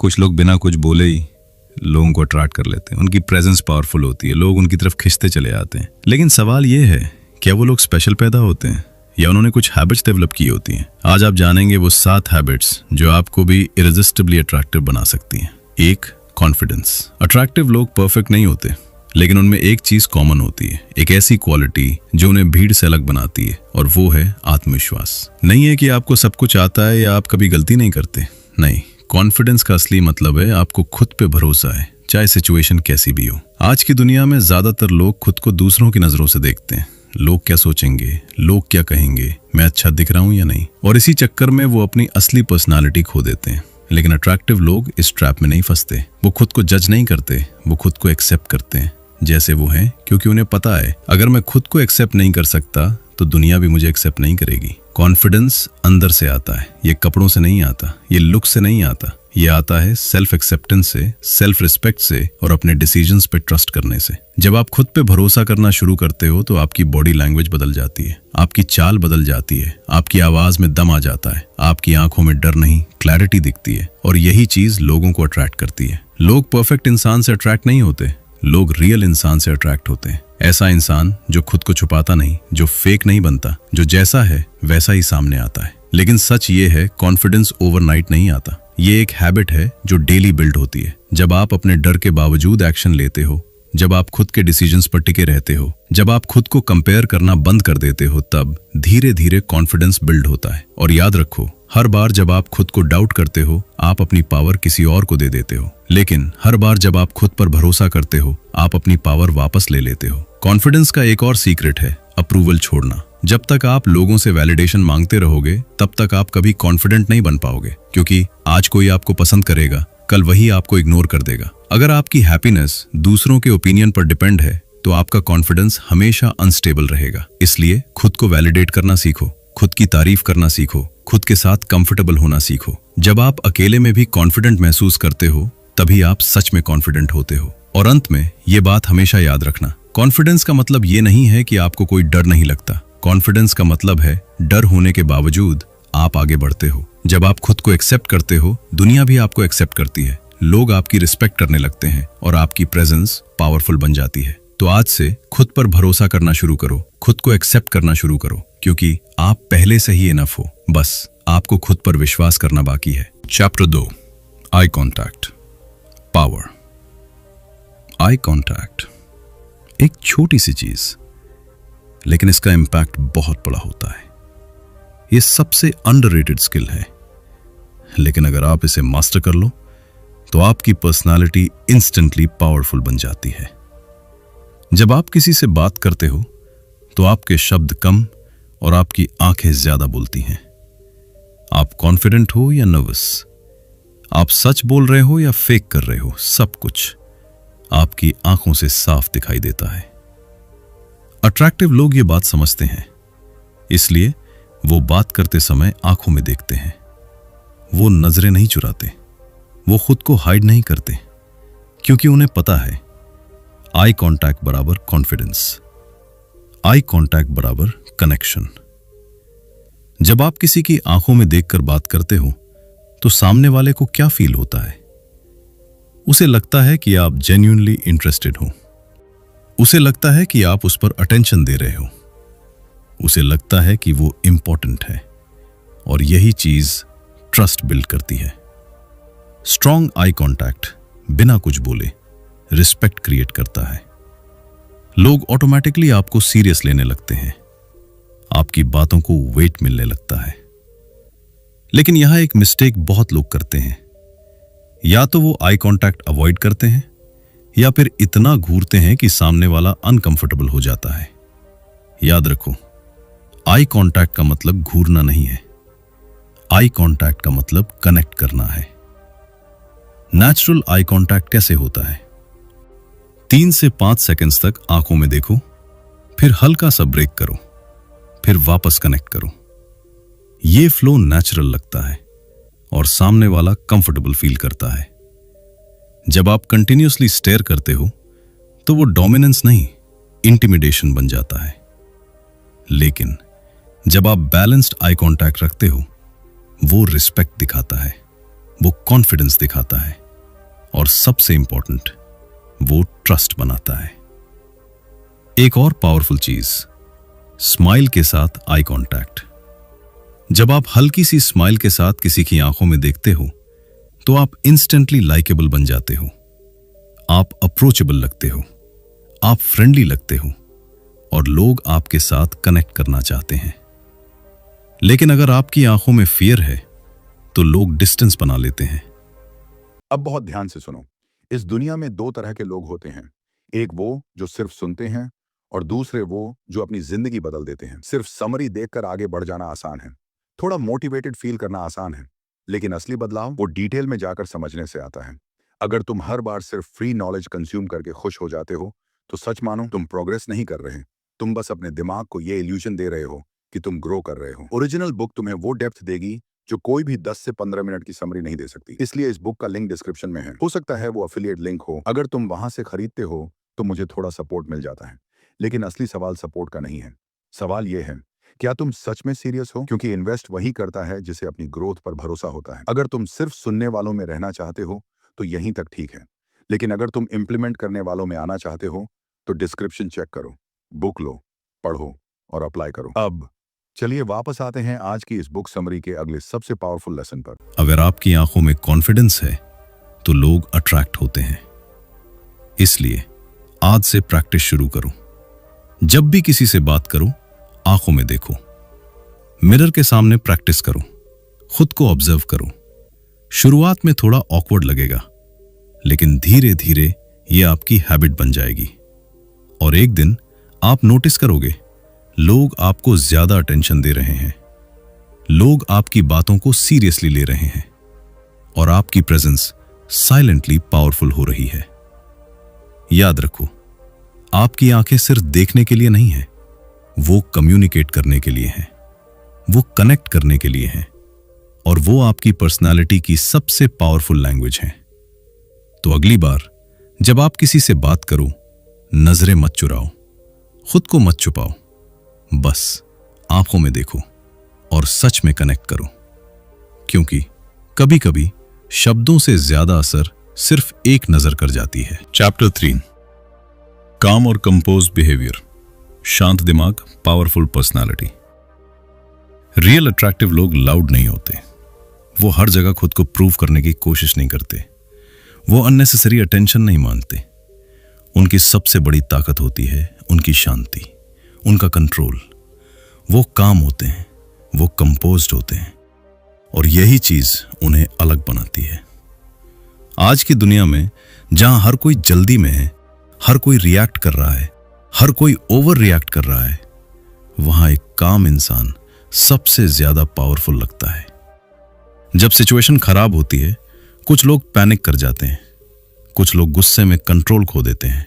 कुछ लोग बिना कुछ बोले ही लोगों को अट्रैक्ट कर लेते हैं। उनकी प्रेजेंस पावरफुल होती है, लोग उनकी तरफ खिंचते चले आते हैं। लेकिन सवाल ये है, क्या वो लोग स्पेशल पैदा होते हैं या उन्होंने कुछ हैबिट्स डेवलप की होती हैं? आज आप जानेंगे वो 7 हैबिट्स जो आपको भी इरेजिस्टिबली अट्रैक्टिव बना सकती हैं। 1. कॉन्फिडेंस। अट्रैक्टिव लोग परफेक्ट नहीं होते, लेकिन उनमें एक चीज कॉमन होती है, एक ऐसी क्वालिटी जो उन्हें भीड़ से अलग बनाती है, और वो है आत्मविश्वास। नहीं है कि आपको सब कुछ आता है या आप कभी गलती नहीं करते, नहीं। कॉन्फिडेंस का असली मतलब है आपको खुद पे भरोसा है, चाहे सिचुएशन कैसी भी हो। आज की दुनिया में ज्यादातर लोग खुद को दूसरों की नजरों से देखते हैं। लोग क्या सोचेंगे, लोग क्या कहेंगे, मैं अच्छा दिख रहा हूं या नहीं, और इसी चक्कर में वो अपनी असली पर्सनालिटी खो देते हैं। लेकिन अट्रैक्टिव लोग इस ट्रैप में नहीं फंसते। वो खुद को जज नहीं करते, वो खुद को एक्सेप्ट करते हैं जैसे वो हैं, क्योंकि उन्हें पता है अगर मैं खुद को एक्सेप्ट नहीं कर सकता तो दुनिया भी मुझे एक्सेप्ट नहीं करेगी। कॉन्फिडेंस अंदर से आता है, ये कपड़ों से नहीं आता, ये लुक से नहीं आता, ये आता है सेल्फ एक्सेप्टेंस से, सेल्फ रिस्पेक्ट से और अपने डिसीजंस पे ट्रस्ट करने से। जब आप खुद पे भरोसा करना शुरू करते हो तो आपकी बॉडी लैंग्वेज बदल जाती है, आपकी चाल बदल जाती है, आपकी आवाज में दम आ जाता है, आपकी आंखों में डर नहीं क्लैरिटी दिखती है, और यही चीज लोगों को अट्रैक्ट करती है। लोग परफेक्ट इंसान से अट्रैक्ट नहीं होते, लोग रियल इंसान से अट्रैक्ट होते हैं। ऐसा इंसान जो खुद को छुपाता नहीं, जो फेक नहीं बनता, जो जैसा है वैसा ही सामने आता है। लेकिन सच ये है, कॉन्फिडेंस ओवरनाइट नहीं आता। ये एक हैबिट है जो डेली बिल्ड होती है। जब आप अपने डर के बावजूद एक्शन लेते हो, जब आप खुद के डिसीजंस पर टिके रहते हो, जब आप खुद को कंपेयर करना बंद कर देते हो, तब धीरे धीरे कॉन्फिडेंस बिल्ड होता है। और याद रखो, हर बार जब आप खुद को डाउट करते हो, आप अपनी पावर किसी और को दे देते हो। लेकिन हर बार जब आप खुद पर भरोसा करते हो, आप अपनी पावर वापस ले लेते हो। कॉन्फिडेंस का एक और सीक्रेट है अप्रूवल छोड़ना। जब तक आप लोगों से वैलिडेशन मांगते रहोगे, तब तक आप कभी कॉन्फिडेंट नहीं बन पाओगे, क्योंकि आज कोई आपको पसंद करेगा, कल वही आपको इग्नोर कर देगा। अगर आपकी हैप्पीनेस दूसरों के ओपिनियन पर डिपेंड है, तो आपका कॉन्फिडेंस हमेशा अनस्टेबल रहेगा। इसलिए खुद को वैलिडेट करना सीखो, खुद की तारीफ करना सीखो, खुद के साथ कंफर्टेबल होना सीखो। जब आप अकेले में भी कॉन्फिडेंट महसूस करते हो, तभी आप सच में कॉन्फिडेंट होते हो। और अंत में ये बात हमेशा याद रखना, कॉन्फिडेंस का मतलब ये नहीं है कि आपको कोई डर नहीं लगता। कॉन्फिडेंस का मतलब है डर होने के बावजूद आप आगे बढ़ते हो। जब आप खुद को एक्सेप्ट करते हो, दुनिया भी आपको एक्सेप्ट करती है, लोग आपकी रिस्पेक्ट करने लगते हैं और आपकी प्रेजेंस पावरफुल बन जाती है। तो आज से खुद पर भरोसा करना शुरू करो, खुद को एक्सेप्ट करना शुरू करो, क्योंकि आप पहले से ही इनफ हो। बस आपको खुद पर विश्वास करना बाकी है। Chapter 2, eye contact, power. Eye contact एक छोटी सी चीज, लेकिन इसका इंपैक्ट बहुत बड़ा होता है। यह सबसे अंडररेटेड स्किल है, लेकिन अगर आप इसे मास्टर कर लो तो आपकी पर्सनालिटी इंस्टेंटली पावरफुल बन जाती है। जब आप किसी से बात करते हो तो आपके शब्द कम और आपकी आंखें ज्यादा बोलती हैं। आप कॉन्फिडेंट हो या नर्वस, आप सच बोल रहे हो या फेक कर रहे हो, सब कुछ आपकी आंखों से साफ दिखाई देता है। अट्रैक्टिव लोग ये बात समझते हैं, इसलिए वो बात करते समय आंखों में देखते हैं। वो नजरें नहीं चुराते, वो खुद को हाइड नहीं करते, क्योंकि उन्हें पता है आई कांटेक्ट बराबर कॉन्फिडेंस, आई कांटेक्ट बराबर कनेक्शन। जब आप किसी की आंखों में देखकर बात करते हो तो सामने वाले को क्या फील होता है? उसे लगता है कि आप जेन्युइनली इंटरेस्टेड हो, उसे लगता है कि आप उस पर अटेंशन दे रहे हो, उसे लगता है कि वो इंपॉर्टेंट है, और यही चीज ट्रस्ट बिल्ड करती है। स्ट्रॉन्ग आई कांटेक्ट बिना कुछ बोले रिस्पेक्ट क्रिएट करता है। लोग ऑटोमेटिकली आपको सीरियस लेने लगते हैं, आपकी बातों को वेट मिलने लगता है। लेकिन यहां एक मिस्टेक बहुत लोग करते हैं, या तो वो आई कांटेक्ट अवॉइड करते हैं या फिर इतना घूरते हैं कि सामने वाला अनकंफर्टेबल हो जाता है। याद रखो, आई कांटेक्ट का मतलब घूरना नहीं है, आई कांटेक्ट का मतलब कनेक्ट करना है। नेचुरल आई कांटेक्ट कैसे होता है? 3 से 5 सेकंड्स तक आंखों में देखो, फिर हल्का सा ब्रेक करो, फिर वापस कनेक्ट करो। ये फ्लो नेचुरल लगता है और सामने वाला कंफर्टेबल फील करता है। जब आप कंटिन्यूअसली स्टेयर करते हो तो वो डोमिनेंस नहीं, इंटिमिडेशन बन जाता है। लेकिन जब आप बैलेंस्ड आई कांटेक्ट रखते हो, वो रिस्पेक्ट दिखाता है, वो कॉन्फिडेंस दिखाता है और सबसे इंपॉर्टेंट, वो ट्रस्ट बनाता है। एक और पावरफुल चीज, स्माइल के साथ आई कांटेक्ट। जब आप हल्की सी स्माइल के साथ किसी की आंखों में देखते हो तो आप इंस्टेंटली लाइकेबल बन जाते हो, आप अप्रोचेबल लगते हो, आप फ्रेंडली लगते हो और लोग आपके साथ कनेक्ट करना चाहते हैं। लेकिन अगर आपकी आंखों में फियर है तो लोग डिस्टेंस बना लेते हैं। अब बहुत ध्यान से सुनो, इस दुनिया में दो तरह के लोग होते हैं, एक वो जो सिर्फ सुनते हैं और दूसरे वो जो अपनी जिंदगी बदल देते हैं। सिर्फ समरी देखकर आगे बढ़ जाना आसान है, थोड़ा मोटिवेटेड फील करना आसान है, लेकिन असली बदलाव वो डिटेल में जाकर समझने से आता है। अगर तुम हर बार सिर्फ फ्री नॉलेज कंज्यूम करके खुश हो जाते हो तो सच मानो तुम प्रोग्रेस नहीं कर रहे, तुम बस अपने दिमाग को ये इल्यूजन दे रहे हो कि तुम ग्रो कर रहे हो। ओरिजिनल बुक तुम्हें वो डेप्थ देगी जो कोई भी 10 से 15 मिनट की समरी नहीं दे सकती। इसलिए इस बुक का लिंक डिस्क्रिप्शन में है, हो सकता है वो अफिलिएट लिंक हो। अगर तुम वहां से खरीदते हो तो मुझे थोड़ा सपोर्ट मिल जाता है, लेकिन असली सवाल सपोर्ट का नहीं है। सवाल ये है, क्या तुम सच में सीरियस हो? क्योंकि इन्वेस्ट वही करता है जिसे अपनी ग्रोथ पर भरोसा होता है। अगर तुम सिर्फ सुनने वालों में रहना चाहते हो तो यहीं तक ठीक है, लेकिन अगर तुम इंप्लीमेंट करने वालों में आना चाहते हो तो डिस्क्रिप्शन चेक करो, बुक लो, पढ़ो और अप्लाई करो। अब चलिए वापस आते हैं आज की इस बुक समरी के अगले सबसे पावरफुल लेसन पर। अगर आपकी आंखों में कॉन्फिडेंस है तो लोग अट्रैक्ट होते हैं। इसलिए आज से प्रैक्टिस शुरू करो। जब भी किसी से बात करो, आंखों में देखो, मिरर के सामने प्रैक्टिस करो, खुद को ऑब्जर्व करो। शुरुआत में थोड़ा ऑकवर्ड लगेगा, लेकिन धीरे धीरे ये आपकी हैबिट बन जाएगी और एक दिन आप नोटिस करोगे लोग आपको ज्यादा अटेंशन दे रहे हैं, लोग आपकी बातों को सीरियसली ले रहे हैं और आपकी प्रेजेंस साइलेंटली पावरफुल हो रही है। याद रखो, आपकी आंखें सिर्फ देखने के लिए नहीं है, वो कम्युनिकेट करने के लिए हैं, वो कनेक्ट करने के लिए हैं और वो आपकी पर्सनालिटी की सबसे पावरफुल लैंग्वेज है। तो अगली बार जब आप किसी से बात करो, नजरें मत चुराओ, खुद को मत छुपाओ, बस आंखों में देखो और सच में कनेक्ट करो, क्योंकि कभी कभी शब्दों से ज्यादा असर सिर्फ एक नजर कर जाती है। चैप्टर 3, काम और कंपोज बिहेवियर। शांत दिमाग, पावरफुल पर्सनालिटी। रियल अट्रैक्टिव लोग लाउड नहीं होते, वो हर जगह खुद को प्रूव करने की कोशिश नहीं करते, वो अननेसेसरी अटेंशन नहीं मांगते। उनकी सबसे बड़ी ताकत होती है उनकी शांति, उनका कंट्रोल। वो काम होते हैं, वो कंपोज्ड होते हैं और यही चीज उन्हें अलग बनाती है। आज की दुनिया में जहां हर कोई जल्दी में है, हर कोई रिएक्ट कर रहा है, हर कोई ओवर रिएक्ट कर रहा है, वहां एक काम इंसान सबसे ज्यादा पावरफुल लगता है। जब सिचुएशन खराब होती है, कुछ लोग पैनिक कर जाते हैं, कुछ लोग गुस्से में कंट्रोल खो देते हैं,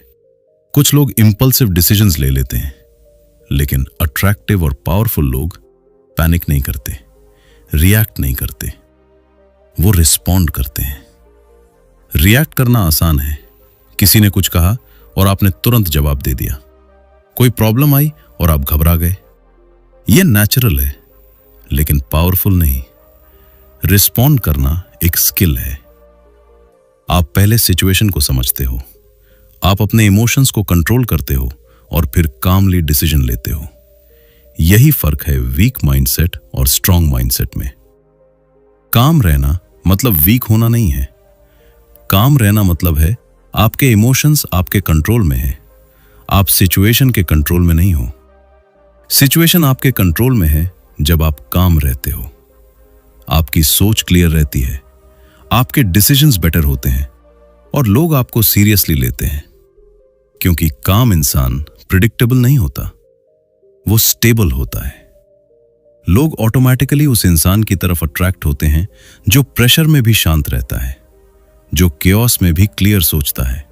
कुछ लोग इंपल्सिव डिसीजंस ले लेते हैं, लेकिन अट्रैक्टिव और पावरफुल लोग पैनिक नहीं करते, रिएक्ट नहीं करते, वो रिस्पॉन्ड करते हैं। रिएक्ट करना आसान है, किसी ने कुछ कहा और आपने तुरंत जवाब दे दिया, कोई प्रॉब्लम आई और आप घबरा गए, ये नेचुरल है, लेकिन पावरफुल नहीं। रिस्पॉन्ड करना एक स्किल है। आप पहले सिचुएशन को समझते हो, आप अपने इमोशंस को कंट्रोल करते हो और फिर कामली डिसीजन लेते हो। यही फर्क है वीक माइंडसेट और स्ट्रांग माइंडसेट में। काम रहना मतलब वीक होना नहीं है। काम रहना मतलब है आपके इमोशंस आपके कंट्रोल में है, आप सिचुएशन के कंट्रोल में नहीं हो। सिचुएशन आपके कंट्रोल में है जब आप काम रहते हो, आपकी सोच क्लियर रहती है, आपके डिसीजंस बेटर होते हैं और लोग आपको सीरियसली लेते हैं, क्योंकि काम इंसान प्रिडिक्टेबल नहीं होता, वो स्टेबल होता है। लोग ऑटोमेटिकली उस इंसान की तरफ अट्रैक्ट होते हैं जो प्रेशर में भी शांत रहता है, जो केओस में भी क्लियर सोचता है,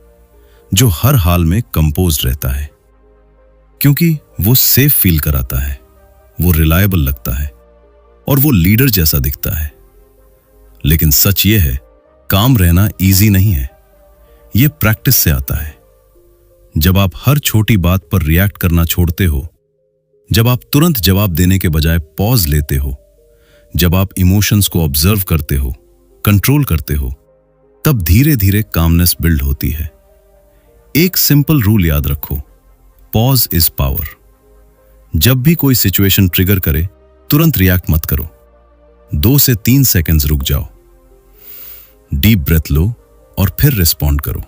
जो हर हाल में कंपोज्ड रहता है, क्योंकि वो सेफ फील कराता है, वो रिलायबल लगता है और वो लीडर जैसा दिखता है। लेकिन सच ये है, काम रहना इजी नहीं है, ये प्रैक्टिस से आता है। जब आप हर छोटी बात पर रिएक्ट करना छोड़ते हो, जब आप तुरंत जवाब देने के बजाय पॉज लेते हो, जब आप इमोशंस को ऑब्जर्व करते हो कंट्रोल करते हो, तब धीरे धीरे कामनेस बिल्ड होती है। एक सिंपल रूल याद रखो, पॉज इज पावर। जब भी कोई सिचुएशन ट्रिगर करे, तुरंत रिएक्ट मत करो। 2 से 3 सेकंड्स रुक जाओ, डीप ब्रेथ लो और फिर रिस्पॉन्ड करो।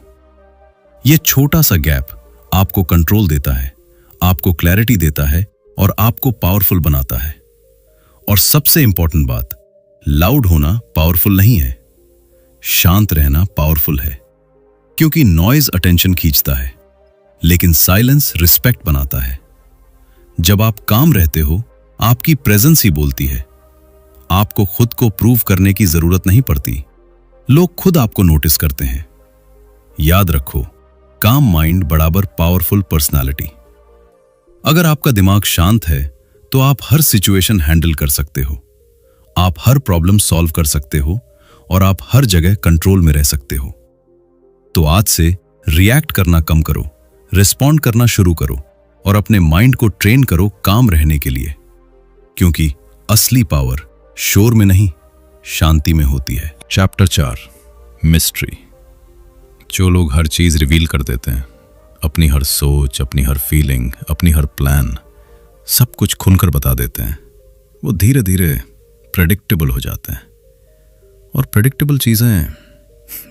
यह छोटा सा गैप आपको कंट्रोल देता है, आपको क्लैरिटी देता है और आपको पावरफुल बनाता है। और सबसे इंपॉर्टेंट बात, लाउड होना पावरफुल नहीं है, शांत रहना पावरफुल है। क्योंकि नॉइज अटेंशन खींचता है, लेकिन साइलेंस रिस्पेक्ट बनाता है। जब आप काम रहते हो, आपकी प्रेजेंस ही बोलती है। आपको खुद को प्रूव करने की जरूरत नहीं पड़ती, लोग खुद आपको नोटिस करते हैं। याद रखो, काम माइंड बराबर पावरफुल पर्सनालिटी। अगर आपका दिमाग शांत है तो आप हर सिचुएशन हैंडल कर सकते हो, आप हर प्रॉब्लम सॉल्व कर सकते हो और आप हर जगह कंट्रोल में रह सकते हो। तो आज से रिएक्ट करना कम करो, रिस्पॉन्ड करना शुरू करो और अपने माइंड को ट्रेन करो काम रहने के लिए। क्योंकि असली पावर शोर में नहीं, शांति में होती है। Chapter 4, mystery. जो लोग हर चीज रिवील कर देते हैं, अपनी हर सोच, अपनी हर फीलिंग, अपनी हर प्लान, सब कुछ खुलकर बता देते हैं, वो धीरे धीरे प्रेडिक्टेबल हो जाते हैं। और प्रेडिक्टेबल चीजें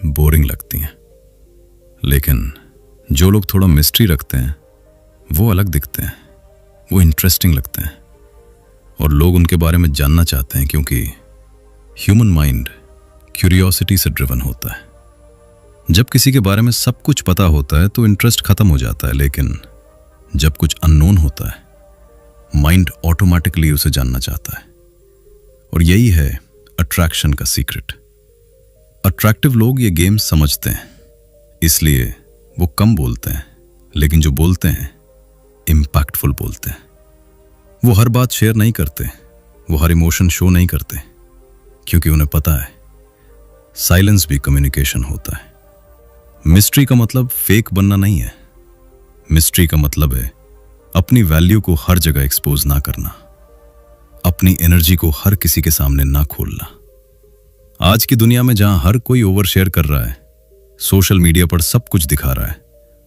बोरिंग लगती हैं। लेकिन जो लोग थोड़ा मिस्ट्री रखते हैं, वो अलग दिखते हैं, वो इंटरेस्टिंग लगते हैं और लोग उनके बारे में जानना चाहते हैं। क्योंकि ह्यूमन माइंड क्यूरियोसिटी से ड्रिवन होता है। जब किसी के बारे में सब कुछ पता होता है तो इंटरेस्ट खत्म हो जाता है, लेकिन जब कुछ अननोन होता है, माइंड ऑटोमेटिकली उसे जानना चाहता है। और यही है अट्रैक्शन का सीक्रेट। अट्रैक्टिव लोग ये गेम समझते हैं, इसलिए वो कम बोलते हैं, लेकिन जो बोलते हैं इंपैक्टफुल बोलते हैं। वो हर बात शेयर नहीं करते, वो हर इमोशन शो नहीं करते, क्योंकि उन्हें पता है साइलेंस भी कम्युनिकेशन होता है। मिस्ट्री का मतलब फेक बनना नहीं है। मिस्ट्री का मतलब है अपनी वैल्यू को हर जगह एक्सपोज ना करना, अपनी एनर्जी को हर किसी के सामने ना खोलना। आज की दुनिया में जहां हर कोई ओवर शेयर कर रहा है, सोशल मीडिया पर सब कुछ दिखा रहा है,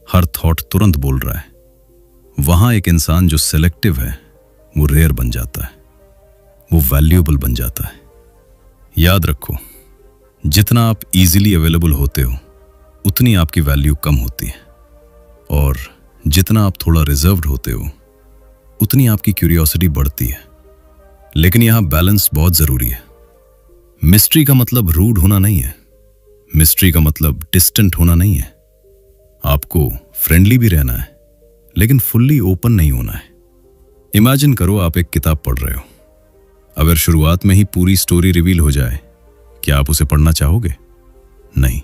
हर थॉट तुरंत बोल रहा है, वहां एक इंसान जो सिलेक्टिव है वो रेयर बन जाता है, वो वैल्यूएबल बन जाता है। याद रखो, जितना आप इजीली अवेलेबल होते हो उतनी आपकी वैल्यू कम होती है, और जितना आप थोड़ा रिजर्व्ड होते हो उतनी आपकी क्यूरियोसिटी बढ़ती है। लेकिन यहां बैलेंस बहुत जरूरी है। मिस्ट्री का मतलब रूड होना नहीं है, मिस्ट्री का मतलब डिस्टेंट होना नहीं है। आपको फ्रेंडली भी रहना है, लेकिन फुल्ली ओपन नहीं होना है। इमेजिन करो आप एक किताब पढ़ रहे हो। अगर शुरुआत में ही पूरी स्टोरी रिवील हो जाए, क्या आप उसे पढ़ना चाहोगे? नहीं।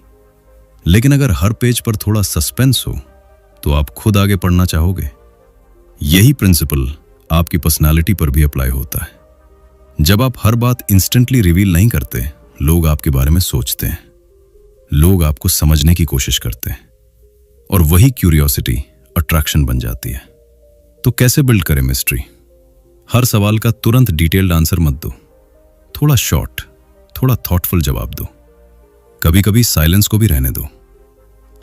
लेकिन अगर हर पेज पर थोड़ा सस्पेंस हो तो आप खुद आगे पढ़ना चाहोगे। यही प्रिंसिपल आपकी पर्सनालिटी पर भी अप्लाई होता है। जब आप हर बात इंस्टेंटली रिवील नहीं करते, लोग आपके बारे में सोचते हैं, लोग आपको समझने की कोशिश करते हैं, और वही क्यूरियोसिटी अट्रैक्शन बन जाती है। तो कैसे बिल्ड करें मिस्ट्री? हर सवाल का तुरंत डिटेल्ड आंसर मत दो, थोड़ा शॉर्ट, थोड़ा थॉटफुल जवाब दो। कभी कभी साइलेंस को भी रहने दो।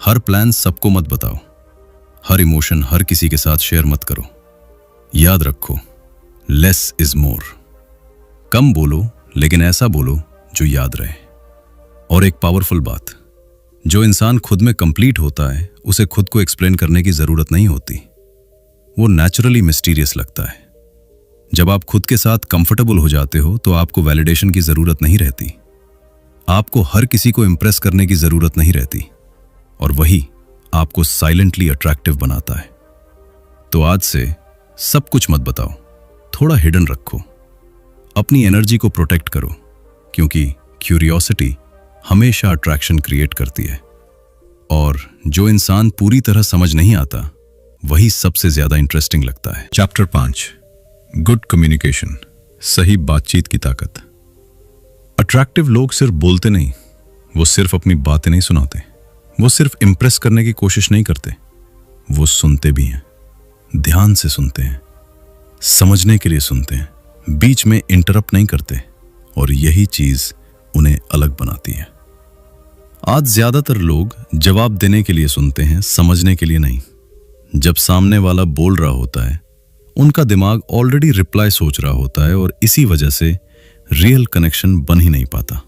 हर प्लान सबको मत बताओ, हर इमोशन हर किसी के साथ शेयर मत करो। याद रखो, लेस इज मोर। कम बोलो, लेकिन ऐसा बोलो जो याद रहे। और एक पावरफुल बात, जो इंसान खुद में कंप्लीट होता है उसे खुद को एक्सप्लेन करने की जरूरत नहीं होती, वो नेचुरली मिस्टीरियस लगता है। जब आप खुद के साथ कंफर्टेबल हो जाते हो तो आपको वैलिडेशन की जरूरत नहीं रहती, आपको हर किसी को इंप्रेस करने की जरूरत नहीं रहती, और वही आपको साइलेंटली अट्रैक्टिव बनाता है। तो आज से सब कुछ मत बताओ, थोड़ा हिडन रखो, अपनी एनर्जी को प्रोटेक्ट करो, क्योंकि क्यूरियोसिटी हमेशा अट्रैक्शन क्रिएट करती है, और जो इंसान पूरी तरह समझ नहीं आता वही सबसे ज्यादा इंटरेस्टिंग लगता है। चैप्टर 5, गुड कम्युनिकेशन, सही बातचीत की ताकत। अट्रैक्टिव लोग सिर्फ बोलते नहीं, वो सिर्फ अपनी बातें नहीं सुनाते, वो सिर्फ इंप्रेस करने की कोशिश नहीं करते, वो सुनते भी हैं, ध्यान से सुनते हैं, समझने के लिए सुनते हैं, बीच में इंटरप्ट नहीं करते। और यही चीज उन्हें अलग बनाती है। आज ज्यादातर लोग जवाब देने के लिए सुनते हैं, समझने के लिए नहीं। जब सामने वाला बोल रहा होता है, उनका दिमाग ऑलरेडी रिप्लाई सोच रहा होता है और इसी वजह से रियल कनेक्शन बन ही नहीं पाता।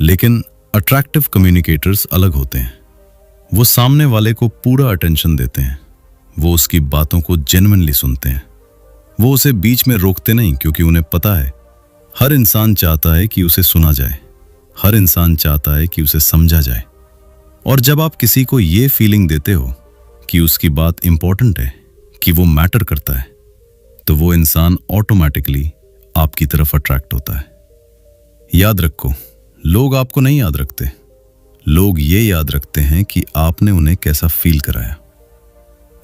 लेकिन अट्रैक्टिव कम्युनिकेटर्स अलग होते हैं। वो सामने वाले को पूरा अटेंशन देते हैं, वो उसकी बातों को जेन्युइनली सुनते हैं। वो उसे बीच में रोकते नहीं, क्योंकि उन्हें पता है हर इंसान चाहता है कि उसे सुना जाए, हर इंसान चाहता है कि उसे समझा जाए। और जब आप किसी को ये फीलिंग देते हो कि उसकी बात इंपॉर्टेंट है, कि वो मैटर करता है, तो वो इंसान ऑटोमेटिकली आपकी तरफ अट्रैक्ट होता है। याद रखो, लोग आपको नहीं याद रखते, लोग ये याद रखते हैं कि आपने उन्हें कैसा फील कराया।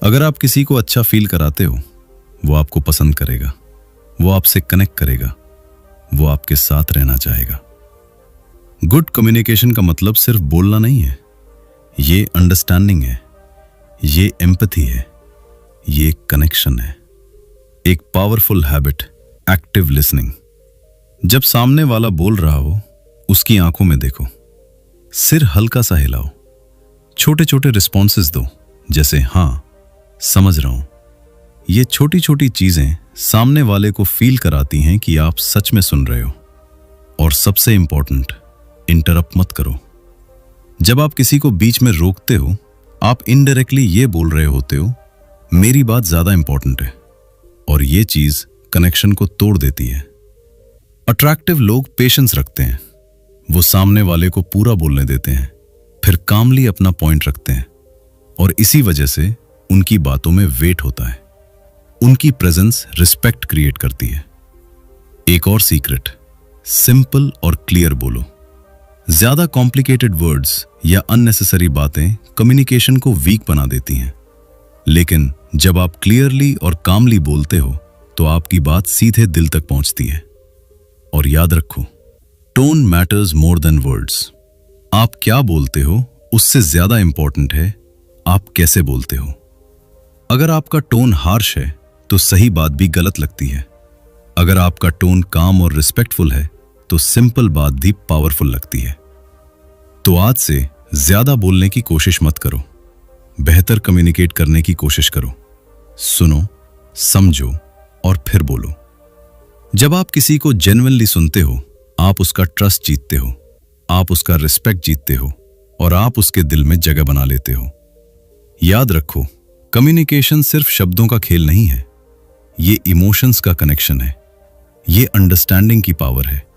अगर आप किसी को अच्छा फील कराते हो, वो आपको पसंद करेगा, वो आपसे कनेक्ट करेगा, वो आपके साथ रहना चाहेगा। गुड कम्युनिकेशन का मतलब सिर्फ बोलना नहीं है, ये अंडरस्टैंडिंग है, ये एम्पैथी है, ये कनेक्शन है। एक पावरफुल हैबिट, एक्टिव लिसनिंग। जब सामने वाला बोल रहा हो, उसकी आंखों में देखो, सिर हल्का सा हिलाओ, छोटे छोटे रिस्पॉन्सेस दो, जैसे हाँ, समझ रहा हूं। ये छोटी छोटी चीजें सामने वाले को फील कराती हैं कि आप सच में सुन रहे हो। और सबसे इंपॉर्टेंट, इंटरप्ट मत करो। जब आप किसी को बीच में रोकते हो, आप इनडायरेक्टली ये बोल रहे होते हो, मेरी बात ज्यादा इंपॉर्टेंट है, और ये चीज कनेक्शन को तोड़ देती है। अट्रैक्टिव लोग पेशेंस रखते हैं, वो सामने वाले को पूरा बोलने देते हैं, फिर कामली अपना पॉइंट रखते हैं, और इसी वजह से उनकी बातों में वेट होता है। उनकी प्रेजेंस रिस्पेक्ट क्रिएट करती है। एक और सीक्रेट, सिंपल और क्लियर बोलो। ज्यादा कॉम्प्लिकेटेड वर्ड्स या अननेसेसरी बातें कम्युनिकेशन को वीक बना देती हैं। लेकिन जब आप क्लियरली और कामली बोलते हो, तो आपकी बात सीधे दिल तक पहुंचती है। और याद रखो, tone matters more than words. आप क्या बोलते हो उससे ज्यादा इंपॉर्टेंट है आप कैसे बोलते हो। अगर आपका टोन हार्श है, तो सही बात भी गलत लगती है। अगर आपका टोन काम और रिस्पेक्टफुल है, तो सिंपल बात भी पावरफुल लगती है। तो आज से ज्यादा बोलने की कोशिश मत करो, बेहतर कम्युनिकेट करने की कोशिश करो। सुनो, समझो और फिर बोलो। जब आप किसी को जेन्युइनली सुनते हो, आप उसका ट्रस्ट जीतते हो, आप उसका रिस्पेक्ट जीतते हो, और आप उसके दिल में जगह बना लेते हो। याद रखो, कम्युनिकेशन सिर्फ शब्दों का खेल नहीं है, ये इमोशंस का कनेक्शन है, ये अंडरस्टैंडिंग की पावर है।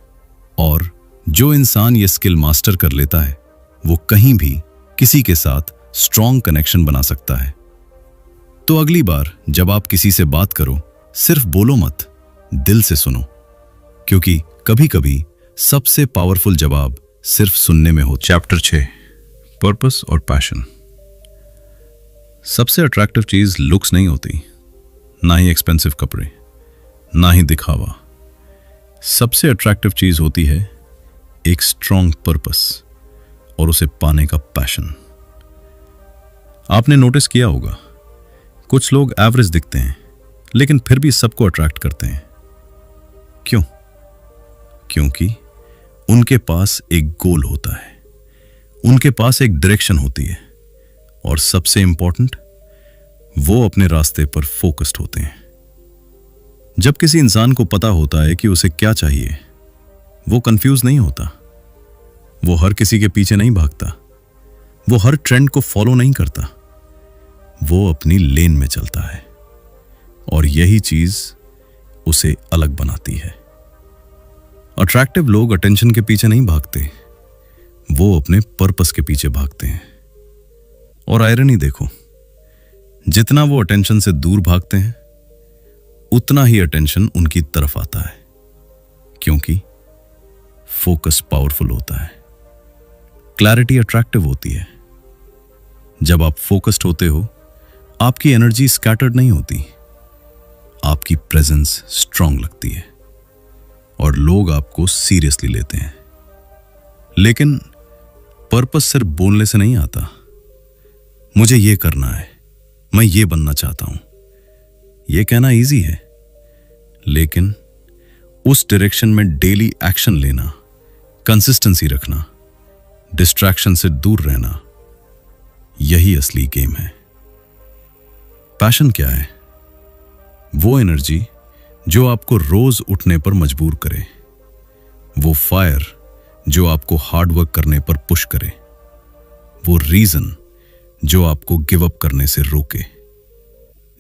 और जो इंसान ये स्किल मास्टर कर लेता है, वो कहीं भी किसी के साथ स्ट्रॉन्ग कनेक्शन बना सकता है। तो अगली बार जब आप किसी से बात करो, सिर्फ बोलो मत, दिल से सुनो, क्योंकि कभी कभी सबसे पावरफुल जवाब सिर्फ सुनने में हो। चैप्टर 6, पर्पस और पैशन। सबसे अट्रैक्टिव चीज लुक्स नहीं होती, ना ही एक्सपेंसिव कपड़े, ना ही दिखावा। सबसे अट्रैक्टिव चीज होती है एक स्ट्रॉन्ग पर्पस और उसे पाने का पैशन। आपने नोटिस किया होगा, कुछ लोग एवरेज दिखते हैं, लेकिन फिर भी सबको अट्रैक्ट करते हैं। क्यों? क्योंकि उनके पास एक गोल होता है, उनके पास एक डायरेक्शन होती है, और सबसे इंपॉर्टेंट, वो अपने रास्ते पर फोकस्ड होते हैं। जब किसी इंसान को पता होता है कि उसे क्या चाहिए, वो कंफ्यूज नहीं होता, वो हर किसी के पीछे नहीं भागता, वो हर ट्रेंड को फॉलो नहीं करता, वो अपनी लेन में चलता है। और यही चीज उसे अलग बनाती है। अट्रैक्टिव लोग अटेंशन के पीछे नहीं भागते, वो अपने पर्पस के पीछे भागते हैं। और आयरनी देखो, जितना वो अटेंशन से दूर भागते हैं, उतना ही अटेंशन उनकी तरफ आता है, क्योंकि फोकस पावरफुल होता है, क्लैरिटी अट्रैक्टिव होती है। जब आप फोकस्ड होते हो, आपकी एनर्जी स्कैटर्ड नहीं होती, आपकी प्रेजेंस स्ट्रांग लगती है और लोग आपको सीरियसली लेते हैं। लेकिन पर्पस सिर्फ बोलने से नहीं आता। मुझे ये करना है, मैं ये बनना चाहता हूं, ये कहना इजी है, लेकिन उस डायरेक्शन में डेली एक्शन लेना, कंसिस्टेंसी रखना, डिस्ट्रैक्शन से दूर रहना, यही असली गेम है। पैशन क्या है? वो एनर्जी जो आपको रोज उठने पर मजबूर करे, वो फायर जो आपको हार्ड वर्क करने पर पुश करे, वो रीजन जो आपको गिव अप करने से रोके।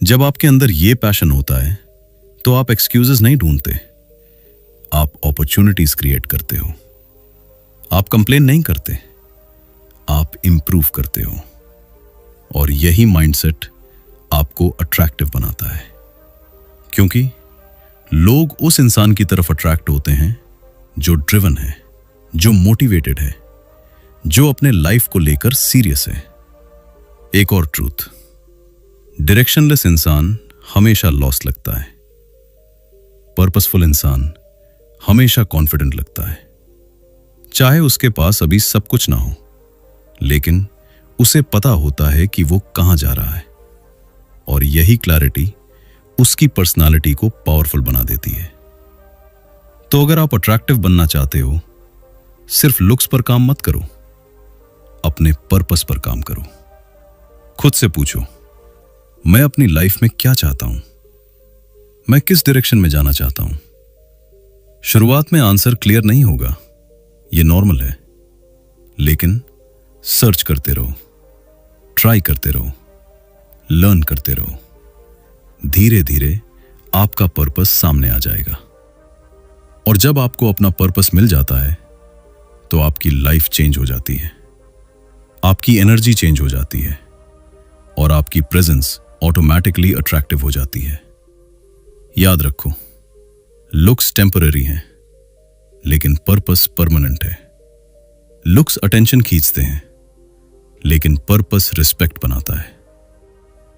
जब आपके अंदर ये पैशन होता है तो आप एक्सक्यूजेस नहीं ढूंढते, आप अपॉर्चुनिटीज क्रिएट करते हो। आप कंप्लेन नहीं करते, आप इंप्रूव करते हो। और यही माइंडसेट आपको अट्रैक्टिव बनाता है, क्योंकि लोग उस इंसान की तरफ अट्रैक्ट होते हैं जो ड्रिवन है, जो मोटिवेटेड है, जो अपने लाइफ को लेकर सीरियस है। एक और ट्रूथ, डायरेक्शनलेस इंसान हमेशा लॉस्ट लगता है, पर्पसफुल इंसान हमेशा कॉन्फिडेंट लगता है। चाहे उसके पास अभी सब कुछ ना हो, लेकिन उसे पता होता है कि वो कहां जा रहा है, और यही क्लैरिटी उसकी पर्सनालिटी को पावरफुल बना देती है। तो अगर आप अट्रैक्टिव बनना चाहते हो, सिर्फ लुक्स पर काम मत करो, अपने पर्पस पर काम करो। खुद से पूछो, मैं अपनी लाइफ में क्या चाहता हूं? मैं किस डायरेक्शन में जाना चाहता हूं? शुरुआत में आंसर क्लियर नहीं होगा, ये नॉर्मल है, लेकिन सर्च करते रहो, ट्राई करते रहो, लर्न करते रहो। धीरे धीरे आपका पर्पस सामने आ जाएगा। और जब आपको अपना पर्पस मिल जाता है तो आपकी लाइफ चेंज हो जाती है, आपकी एनर्जी चेंज हो जाती है, और आपकी प्रेजेंस ऑटोमेटिकली अट्रैक्टिव हो जाती है। याद रखो, लुक्स टेम्पररी हैं, लेकिन पर्पस परमानेंट है। लुक्स अटेंशन खींचते हैं, लेकिन पर्पस रिस्पेक्ट बनाता है।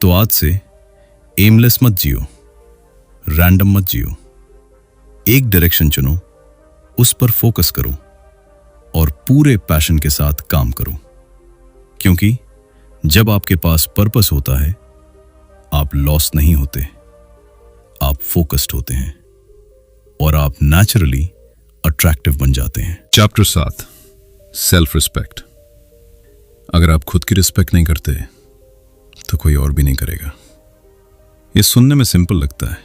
तो आज से एमलेस मत जियो, रैंडम मत जियो। एक डायरेक्शन चुनो, उस पर फोकस करो और पूरे पैशन के साथ काम करो, क्योंकि जब आपके पास पर्पस होता है, आप लॉस्ट नहीं होते, आप फोकस्ड होते हैं, और आप नेचुरली अट्रैक्टिव बन जाते हैं। Chapter 7, self respect. अगर आप खुद की रिस्पेक्ट नहीं करते तो कोई और भी नहीं करेगा। ये सुनने में सिंपल लगता है,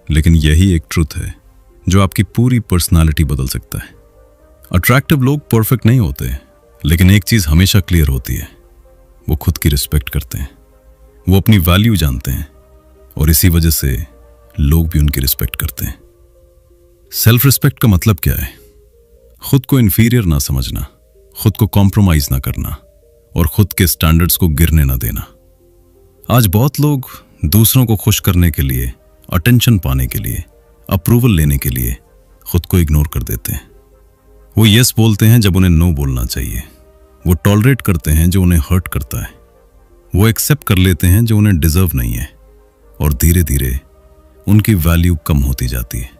लेकिन यही एक ट्रुथ है जो आपकी पूरी पर्सनालिटी बदल सकता है। अट्रैक्टिव लोग परफेक्ट नहीं होते, लेकिन एक चीज हमेशा क्लियर होती है, वो खुद की रिस्पेक्ट करते हैं, वो अपनी वैल्यू जानते हैं, और इसी वजह से लोग भी उनकी रिस्पेक्ट करते हैं। सेल्फ रिस्पेक्ट का मतलब क्या है? खुद को इंफीरियर ना समझना, खुद को कॉम्प्रोमाइज ना करना, और खुद के स्टैंडर्ड्स को गिरने ना देना। आज बहुत लोग दूसरों को खुश करने के लिए, अटेंशन पाने के लिए, अप्रूवल लेने के लिए खुद को इग्नोर कर देते हैं। वो यस बोलते हैं जब उन्हें नो बोलना चाहिए, वो टॉलरेट करते हैं जो उन्हें हर्ट करता है, वो एक्सेप्ट कर लेते हैं जो उन्हें डिजर्व नहीं है, और धीरे धीरे उनकी वैल्यू कम होती जाती है।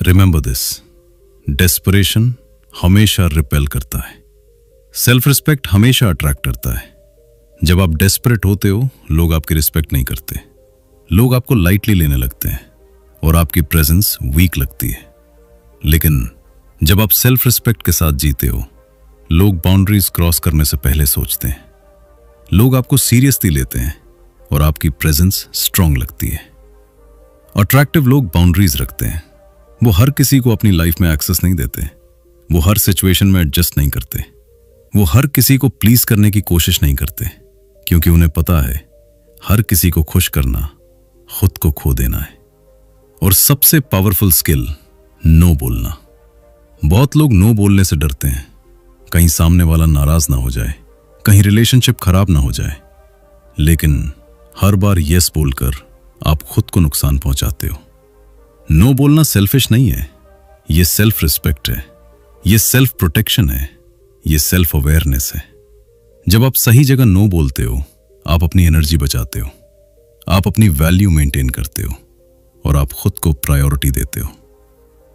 रिमेंबर दिस, डेस्परेशन हमेशा रिपेल करता है, सेल्फ रिस्पेक्ट हमेशा अट्रैक्ट करता है। जब आप डेस्परेट होते हो, लोग आपकी रिस्पेक्ट नहीं करते, लोग आपको लाइटली लेने लगते हैं, और आपकी प्रेजेंस वीक लगती है। लेकिन जब आप सेल्फ रिस्पेक्ट के साथ जीते हो, लोग बाउंड्रीज क्रॉस करने से पहले सोचते हैं, लोग आपको सीरियसली लेते हैं, और आपकी प्रेजेंस स्ट्रांग लगती है। अट्रैक्टिव लोग बाउंड्रीज रखते हैं, वो हर किसी को अपनी लाइफ में एक्सेस नहीं देते, वो हर सिचुएशन में एडजस्ट नहीं करते, वो हर किसी को प्लीज करने की कोशिश नहीं करते, क्योंकि उन्हें पता है हर किसी को खुश करना खुद को खो देना है। और सबसे पावरफुल स्किल, नो बोलना। बहुत लोग नो बोलने से डरते हैं, कहीं सामने वाला नाराज ना हो जाए, कहीं रिलेशनशिप खराब ना हो जाए, लेकिन हर बार यस बोलकर आप खुद को नुकसान पहुंचाते हो। नो बोलना सेल्फिश नहीं है, ये सेल्फ रिस्पेक्ट है, ये सेल्फ प्रोटेक्शन है, ये सेल्फ अवेयरनेस है। जब आप सही जगह नो बोलते हो, आप अपनी एनर्जी बचाते हो, आप अपनी वैल्यू मेंटेन करते हो, और आप खुद को प्रायोरिटी देते हो।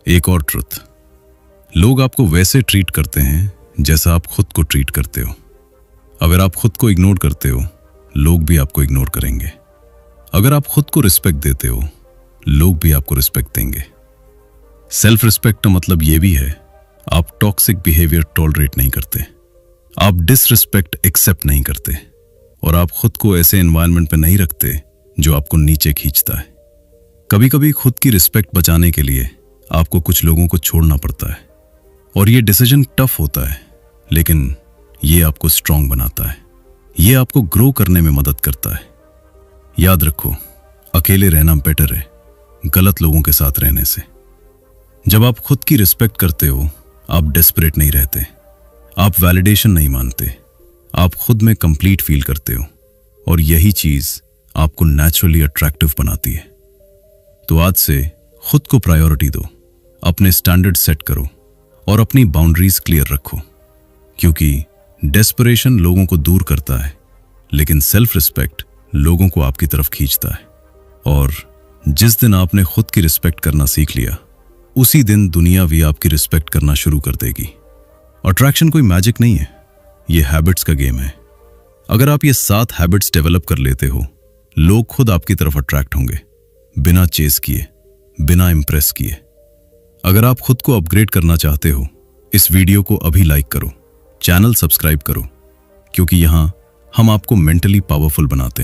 एक और ट्रुथ, लोग आपको वैसे ट्रीट करते हैं जैसा आप खुद को ट्रीट करते हो। अगर आप खुद को इग्नोर करते हो, लोग भी आपको इग्नोर करेंगे। अगर आप खुद को रिस्पेक्ट देते हो, लोग भी आपको रिस्पेक्ट देंगे। सेल्फ रिस्पेक्ट का मतलब यह भी है, आप टॉक्सिक बिहेवियर टॉलरेट नहीं करते, आप डिसरिस्पेक्ट एक्सेप्ट नहीं करते, और आप खुद को ऐसे एनवायरनमेंट पे नहीं रखते जो आपको नीचे खींचता है। कभी कभी खुद की रिस्पेक्ट बचाने के लिए आपको कुछ लोगों को छोड़ना पड़ता है, और ये डिसीजन टफ होता है, लेकिन ये आपको स्ट्रांग बनाता है, ये आपको ग्रो करने में मदद करता है। याद रखो, अकेले रहना बेटर है गलत लोगों के साथ रहने से। जब आप खुद की रिस्पेक्ट करते हो, आप डेस्परेट नहीं रहते, आप वैलिडेशन नहीं मानते, आप खुद में कंप्लीट फील करते हो, और यही चीज आपको नेचुरली अट्रैक्टिव बनाती है। तो आज से खुद को प्रायोरिटी दो, अपने स्टैंडर्ड सेट करो और अपनी बाउंड्रीज क्लियर रखो, क्योंकि डेस्परेशन लोगों को दूर करता है, लेकिन सेल्फ रिस्पेक्ट लोगों को आपकी तरफ खींचता है। और जिस दिन आपने खुद की रिस्पेक्ट करना सीख लिया, उसी दिन दुनिया भी आपकी रिस्पेक्ट करना शुरू कर देगी। अट्रैक्शन कोई मैजिक नहीं है, ये हैबिट्स का गेम है। अगर आप ये 7 हैबिट्स डेवलप कर लेते हो, लोग खुद आपकी तरफ अट्रैक्ट होंगे, बिना चेस किए, बिना इंप्रेस किए। अगर आप खुद को अपग्रेड करना चाहते हो, इस वीडियो को अभी लाइक करो, चैनल सब्सक्राइब करो, क्योंकि यहां हम आपको मेंटली पावरफुल बनाते हैं।